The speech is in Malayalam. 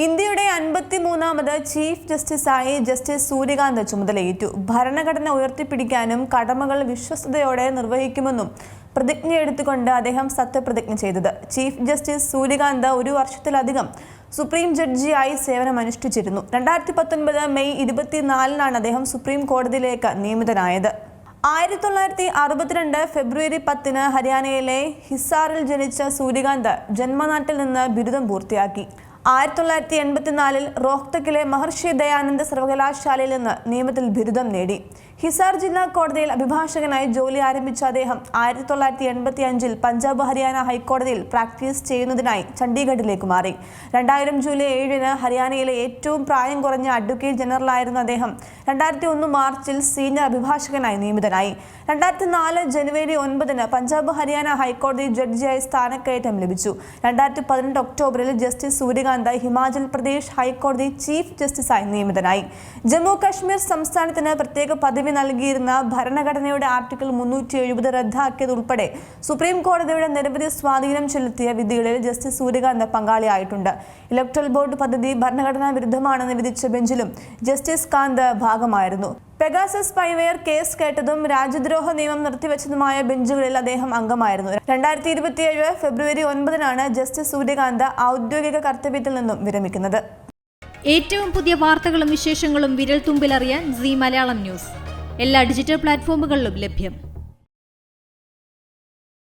ഇന്ത്യയുടെ 53ാമത് ചീഫ് ജസ്റ്റിസായി ജസ്റ്റിസ് സൂര്യകാന്ത് ചുമതലയേറ്റു. ഭരണഘടന ഉയർത്തിപ്പിടിക്കാനും കടമകൾ വിശ്വസ്തയോടെ നിർവഹിക്കുമെന്നും പ്രതിജ്ഞയെടുത്തുകൊണ്ട് അദ്ദേഹം സത്യപ്രതിജ്ഞ ചെയ്തത്. ചീഫ് ജസ്റ്റിസ് സൂര്യകാന്ത് 1 വർഷത്തിലധികം സുപ്രീം ജഡ്ജിയായി സേവനമനുഷ്ഠിച്ചിരുന്നു. 2019 മെയ് 24-നാണ് അദ്ദേഹം സുപ്രീം കോടതിയിലേക്ക് നിയമിതനായത്. 1962 ഫെബ്രുവരി 10-ന് ഹരിയാനയിലെ ഹിസാറിൽ ജനിച്ച സൂര്യകാന്ത് ജന്മനാട്ടിൽ നിന്ന് ബിരുദം പൂർത്തിയാക്കി. 1984-ൽ റോഹ്തക്കിലെ മഹർഷി ദയാനന്ദ സർവകലാശാലയിൽ നിന്ന് നിയമത്തിൽ ബിരുദം നേടി. ഹിസാർ ജില്ലാ കോടതിയിൽ അഭിഭാഷകനായി ജോലി ആരംഭിച്ച അദ്ദേഹം 1985-ൽ പഞ്ചാബ് ഹരിയാന ഹൈക്കോടതിയിൽ പ്രാക്ടീസ് ചെയ്യുന്നതിനായി ചണ്ഡീഗഡിലേക്ക് മാറി. 2000 ജൂലൈ 7-ന് ഹരിയാനയിലെ ഏറ്റവും പ്രായം കുറഞ്ഞ അഡ്വക്കേറ്റ് ജനറലായിരുന്ന അദ്ദേഹം 2001 മാർച്ചിൽ സീനിയർ അഭിഭാഷകനായി നിയമിതനായി. 2004 ജനുവരി 9-ന് പഞ്ചാബ് ഹരിയാന ഹൈക്കോടതി ജഡ്ജിയായി സ്ഥാനക്കയറ്റം ലഭിച്ചു. 2018 ഒക്ടോബറിൽ ജസ്റ്റിസ് സൂര്യകാന്ത് ഹിമാചൽ പ്രദേശ് ഹൈക്കോടതി ചീഫ് ജസ്റ്റിസായി നിയമിതനായി. ജമ്മു കശ്മീർ സംസ്ഥാനത്തിന് പ്രത്യേക പദവി നൽകിയിരുന്ന ഭരണഘടനയുടെ ആർട്ടിക്കിൾ 370 റദ്ദാക്കിയതുൾപ്പെടെ സുപ്രീം കോടതിയുടെ നിരവധി സ്വാധീനം ചെലുത്തിയ വിധികളിൽ ജസ്റ്റിസ് സൂര്യകാന്ത് പങ്കാളിയായിട്ടുണ്ട്. ഇലക്ട്രൽ ബോർഡ് പദ്ധതി ഭരണഘടനാ വിരുദ്ധമാണെന്ന് വിധിച്ച ബെഞ്ചിലും ജസ്റ്റിസ് കാന്ത് ഭാഗമായിരുന്നു. പെഗാസസ് സ്പൈവെയർ കേസ് കേട്ടതും രാജ്യദ്രോഹ നിയമം നിർത്തിവെച്ചതുമായ ബെഞ്ചുകളിൽ അദ്ദേഹം അംഗമായിരുന്നു. 2027 ഫെബ്രുവരി 9-നാണ് ജസ്റ്റിസ് സൂര്യകാന്ത് ഔദ്യോഗിക കർത്തവ്യത്തിൽ നിന്നും വിരമിക്കുന്നത്. ഏറ്റവും പുതിയ വാർത്തകളും വിശേഷങ്ങളും വിരൽ തുമ്പിലറിയാൻ സീ മലയാളം ന്യൂസ് എല്ലാ ഡിജിറ്റൽ പ്ലാറ്റ്ഫോമുകളിലും ലഭ്യം.